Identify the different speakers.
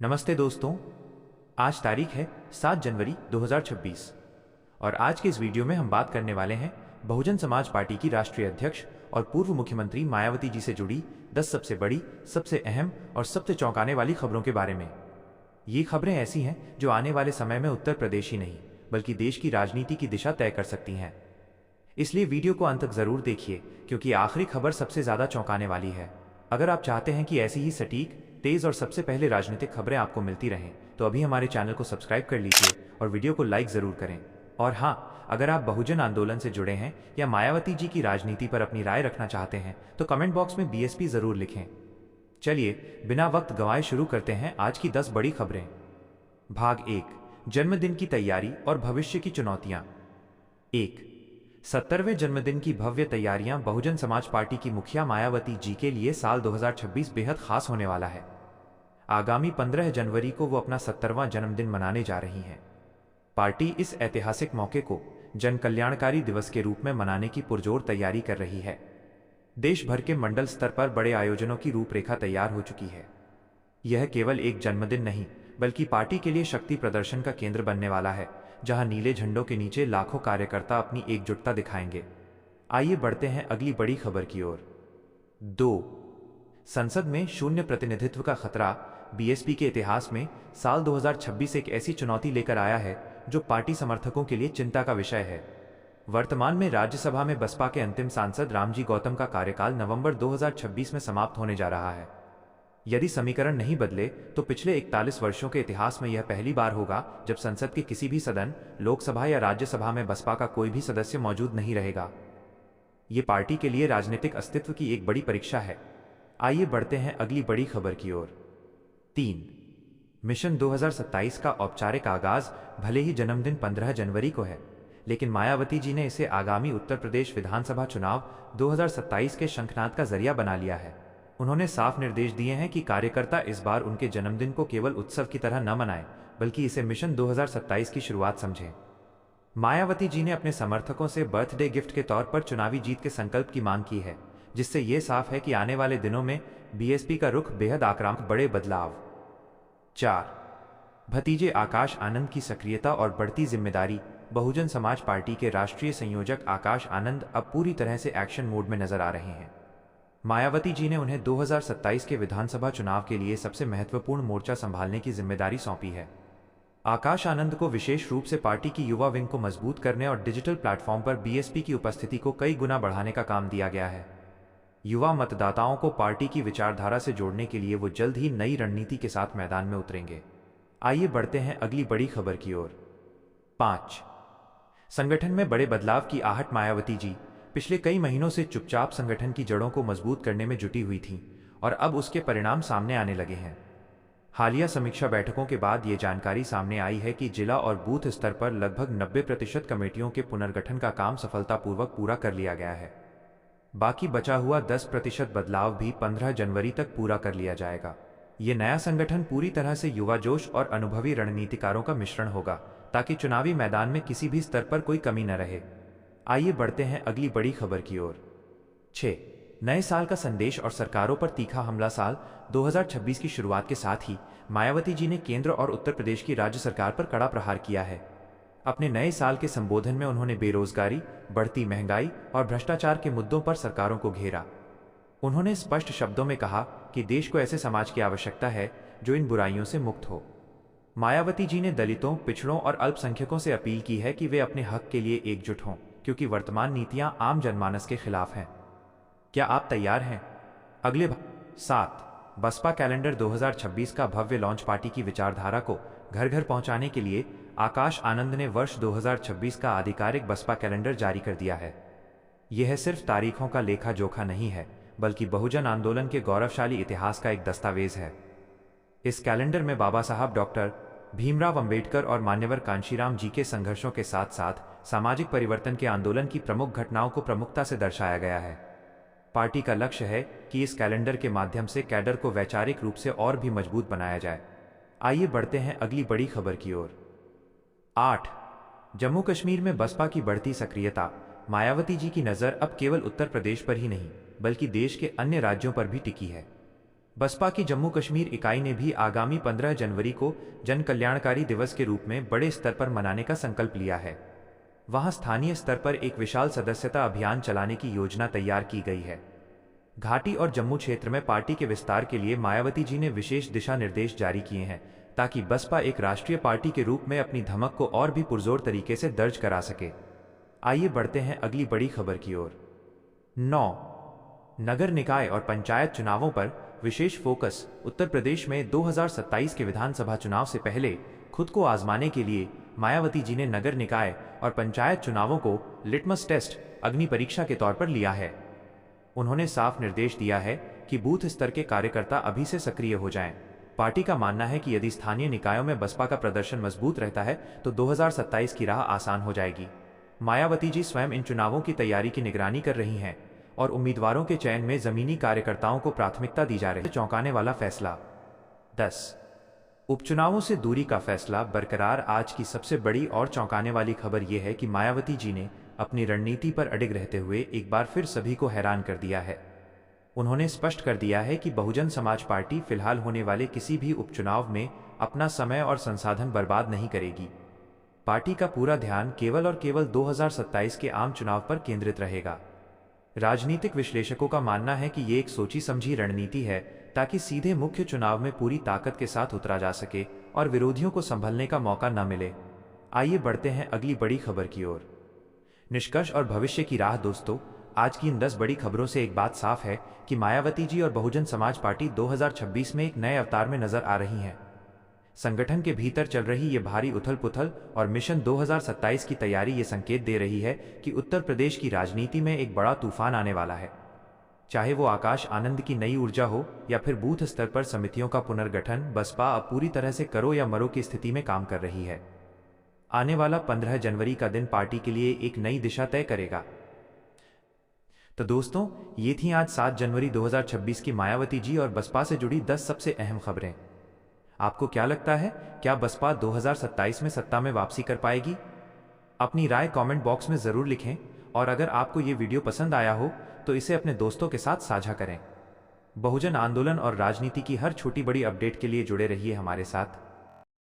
Speaker 1: नमस्ते दोस्तों। आज तारीख है 7 जनवरी 2026 और आज के इस वीडियो में हम बात करने वाले हैं बहुजन समाज पार्टी की राष्ट्रीय अध्यक्ष और पूर्व मुख्यमंत्री मायावती जी से जुड़ी 10 सबसे बड़ी, सबसे अहम और सबसे चौंकाने वाली खबरों के बारे में। ये खबरें ऐसी हैं जो आने वाले समय में उत्तर प्रदेश ही नहीं बल्कि देश की राजनीति की दिशा तय कर सकती हैं। इसलिए वीडियो को अंत तक जरूर देखिए क्योंकि आखिरी खबर सबसे ज्यादा चौंकाने वाली है। अगर आप चाहते हैं कि ऐसी ही सटीक, तेज और सबसे पहले राजनीतिक खबरें आपको मिलती रहें तो अभी हमारे चैनल को सब्सक्राइब कर लीजिए और वीडियो को लाइक जरूर करें। और हाँ, अगर आप बहुजन आंदोलन से जुड़े हैं या मायावती जी की राजनीति पर अपनी राय रखना चाहते हैं तो कमेंट बॉक्स में बीएसपी जरूर लिखें। चलिए बिना वक्त गंवाए शुरू करते हैं आज की 10 बड़ी खबरें। भाग 1, जन्मदिन की तैयारी और भविष्य की चुनौतियां। 1, 70वें जन्मदिन की भव्य तैयारियां। बहुजन समाज पार्टी की मुखिया मायावती जी के लिए साल 2026 बेहद खास होने वाला है। आगामी 15 जनवरी को वो अपना 70वां जन्मदिन मनाने जा रही हैं। पार्टी इस ऐतिहासिक मौके को जन कल्याणकारी दिवस के रूप में मनाने की पुरजोर तैयारी कर रही है। देश भर के मंडल स्तर पर बड़े आयोजनों की रूपरेखा तैयार हो चुकी है। यह केवल एक जन्मदिन नहीं बल्कि पार्टी के लिए शक्ति प्रदर्शन का केंद्र बनने वाला है, जहां नीले झंडों के नीचे लाखों कार्यकर्ता अपनी एकजुटता दिखाएंगे। आइए बढ़ते हैं अगली बड़ी खबर की ओर। 2, संसद में शून्य प्रतिनिधित्व का खतरा। बीएसपी के इतिहास में साल 2026 एक ऐसी चुनौती लेकर आया है जो पार्टी समर्थकों के लिए चिंता का विषय है। वर्तमान में राज्यसभा में बसपा के अंतिम सांसद रामजी गौतम का कार्यकाल नवंबर 2026 में समाप्त होने जा रहा है। यदि समीकरण नहीं बदले तो पिछले 41 वर्षों के इतिहास में यह पहली बार होगा जब संसद के किसी भी सदन, लोकसभा या राज्यसभा में बसपा का कोई भी सदस्य मौजूद नहीं रहेगा। ये पार्टी के लिए राजनीतिक अस्तित्व की एक बड़ी परीक्षा है। आइए बढ़ते हैं अगली बड़ी खबर की ओर। 3, मिशन 2027 का औपचारिक आगाज। भले ही जन्मदिन 15 जनवरी को है, लेकिन मायावती जी ने इसे आगामी उत्तर प्रदेश विधानसभा चुनाव 2027 के शंखनाद का जरिया बना लिया है। उन्होंने साफ निर्देश दिए हैं कि कार्यकर्ता इस बार उनके जन्मदिन को केवल उत्सव की तरह न मनाएं, बल्कि इसे मिशन 2027 की शुरुआत समझें। मायावती जी ने अपने समर्थकों से बर्थडे गिफ्ट के तौर पर चुनावी जीत के संकल्प की मांग की है, जिससे यह साफ है कि आने वाले दिनों में बीएसपी का रुख बेहद आक्रामक, बड़े बदलाव। 4, भतीजे आकाश आनंद की सक्रियता और बढ़ती जिम्मेदारी। बहुजन समाज पार्टी के राष्ट्रीय संयोजक आकाश आनंद अब पूरी तरह से एक्शन मोड में नजर आ रहे हैं। मायावती जी ने उन्हें 2027 के विधानसभा चुनाव के लिए सबसे महत्वपूर्ण मोर्चा संभालने की जिम्मेदारी सौंपी है। आकाश आनंद को विशेष रूप से पार्टी की युवा विंग को मजबूत करने और डिजिटल प्लेटफॉर्म पर बीएसपी की उपस्थिति को कई गुना बढ़ाने का काम दिया गया है। युवा मतदाताओं को पार्टी की विचारधारा से जोड़ने के लिए वो जल्द ही नई रणनीति के साथ मैदान में उतरेंगे। आइए बढ़ते हैं अगली बड़ी खबर की ओर। 5, संगठन में बड़े बदलाव की आहट। मायावती जी पिछले कई महीनों से चुपचाप संगठन की जड़ों को मजबूत करने में जुटी हुई थीं और अब उसके परिणाम सामने आने लगे हैं। हालिया समीक्षा बैठकों के बाद ये जानकारी सामने आई है कि जिला और बूथ स्तर पर लगभग 90% कमेटियों के पुनर्गठन का काम सफलतापूर्वक पूरा कर लिया गया है। बाकी बचा हुआ 10% बदलाव भी 15 जनवरी तक पूरा कर लिया जाएगा। ये नया संगठन पूरी तरह से युवा जोश और अनुभवी रणनीतिकारों का मिश्रण होगा ताकि चुनावी मैदान में किसी भी स्तर पर कोई कमी न रहे। आइए बढ़ते हैं अगली बड़ी खबर की ओर। 6, नए साल का संदेश और सरकारों पर तीखा हमला। साल 2026 की शुरुआत के साथ ही मायावती जी ने केंद्र और उत्तर प्रदेश की राज्य सरकार पर कड़ा प्रहार किया है। अपने नए साल के संबोधन में उन्होंने बेरोजगारी, बढ़ती महंगाई और भ्रष्टाचार के मुद्दों पर सरकारों को घेरा। उन्होंने स्पष्ट शब्दों में कहा कि देश को ऐसे समाज की आवश्यकता है जो इन बुराइयों से मुक्त हो। मायावती जी ने दलितों, पिछड़ों और अल्पसंख्यकों से अपील की है कि वे अपने हक के लिए एकजुट हों, क्योंकि वर्तमान नीतियां आम जनमानस के खिलाफ हैं। क्या आप तैयार हैं? अगले 7, बसपा कैलेंडर 2026 का भव्य लॉन्च। पार्टी की विचारधारा को घर घर पहुंचाने के लिए आकाश आनंद ने वर्ष 2026 का आधिकारिक बसपा कैलेंडर जारी कर दिया है। यह सिर्फ तारीखों का लेखा जोखा नहीं है, बल्कि बहुजन आंदोलन के गौरवशाली इतिहास का एक दस्तावेज है। इस कैलेंडर में बाबा साहब डॉक्टर भीमराव अंबेडकर और मान्यवर कांशीराम जी के संघर्षों के साथ साथ सामाजिक परिवर्तन के आंदोलन की प्रमुख घटनाओं को प्रमुखता से दर्शाया गया है। पार्टी का लक्ष्य है कि इस कैलेंडर के माध्यम से कैडर को वैचारिक रूप से और भी मजबूत बनाया जाए। आइए बढ़ते हैं अगली बड़ी खबर की ओर। 8, जम्मू कश्मीर में बसपा की बढ़ती सक्रियता। मायावती जी की नज़र अब केवल उत्तर प्रदेश पर ही नहीं बल्कि देश के अन्य राज्यों पर भी टिकी है। बसपा की जम्मू कश्मीर इकाई ने भी आगामी 15 जनवरी को जन कल्याणकारी दिवस के रूप में बड़े स्तर पर मनाने का संकल्प लिया है। वहां स्थानीय स्तर पर एक विशाल सदस्यता अभियान चलाने की योजना तैयार की गई है। घाटी और जम्मू क्षेत्र में पार्टी के विस्तार के लिए मायावती जी ने विशेष दिशा निर्देश जारी किए हैं, ताकि बसपा एक राष्ट्रीय पार्टी के रूप में अपनी धमक को और भी पुरजोर तरीके से दर्ज करा सके। आइए बढ़ते हैं अगली बड़ी खबर की ओर। 9 नगर निकाय और पंचायत चुनावों पर विशेष फोकस। उत्तर प्रदेश में 2027 के विधानसभा चुनाव से पहले खुद को आजमाने के लिए मायावती जी ने नगर निकाय और पंचायत चुनावों को लिटमस टेस्ट, अग्नि परीक्षा के तौर पर लिया है। उन्होंने साफ निर्देश दिया है कि बूथ स्तर के कार्यकर्ता अभी से सक्रिय हो जाएं। पार्टी का मानना है कि यदि स्थानीय निकायों में बसपा का प्रदर्शन मजबूत रहता है तो 2027 की राह आसान हो जाएगी। मायावती जी स्वयं इन चुनावों की तैयारी की निगरानी कर रही हैं और उम्मीदवारों के चयन में जमीनी कार्यकर्ताओं को प्राथमिकता दी जा रही है। चौंकाने वाला फैसला। 10 उपचुनावों से दूरी का फैसला बरकरार। आज की सबसे बड़ी और चौंकाने वाली खबर यह है कि मायावती जी ने अपनी रणनीति पर अडिग रहते हुए एक बार फिर सभी को हैरान कर दिया है। उन्होंने स्पष्ट कर दिया है कि बहुजन समाज पार्टी फिलहाल होने वाले किसी भी उपचुनाव में अपना समय और संसाधन बर्बाद नहीं करेगी। पार्टी का पूरा ध्यान केवल और केवल 2027 के आम चुनाव पर केंद्रित रहेगा। राजनीतिक विश्लेषकों का मानना है कि ये एक सोची समझी रणनीति है, ताकि सीधे मुख्य चुनाव में पूरी ताकत के साथ उतरा जा सके और विरोधियों को संभलने का मौका न मिले। आइए बढ़ते हैं अगली बड़ी खबर की ओर। निष्कर्ष और भविष्य की राह। दोस्तों, आज की इन 10 बड़ी खबरों से एक बात साफ है कि मायावती जी और बहुजन समाज पार्टी 2026 में एक नए अवतार में नजर आ रही हैं। संगठन के भीतर चल रही ये भारी उथल पुथल और मिशन 2027 की तैयारी ये संकेत दे रही है कि उत्तर प्रदेश की राजनीति में एक बड़ा तूफान आने वाला है। चाहे वो आकाश आनंद की नई ऊर्जा हो या फिर बूथ स्तर पर समितियों का पुनर्गठन, बसपा अब पूरी तरह से करो या मरो की स्थिति में काम कर रही है। आने वाला 15 जनवरी का दिन पार्टी के लिए एक नई दिशा तय करेगा। तो दोस्तों, ये थी आज 7 जनवरी 2026 की मायावती जी और बसपा से जुड़ी 10 सबसे अहम खबरें। आपको क्या लगता है, क्या बसपा 2027 में सत्ता में वापसी कर पाएगी? अपनी राय कमेंट बॉक्स में जरूर लिखें और अगर आपको ये वीडियो पसंद आया हो तो इसे अपने दोस्तों के साथ साझा करें। बहुजन आंदोलन और राजनीति की हर छोटी बड़ी अपडेट के लिए जुड़े रहिए हमारे साथ।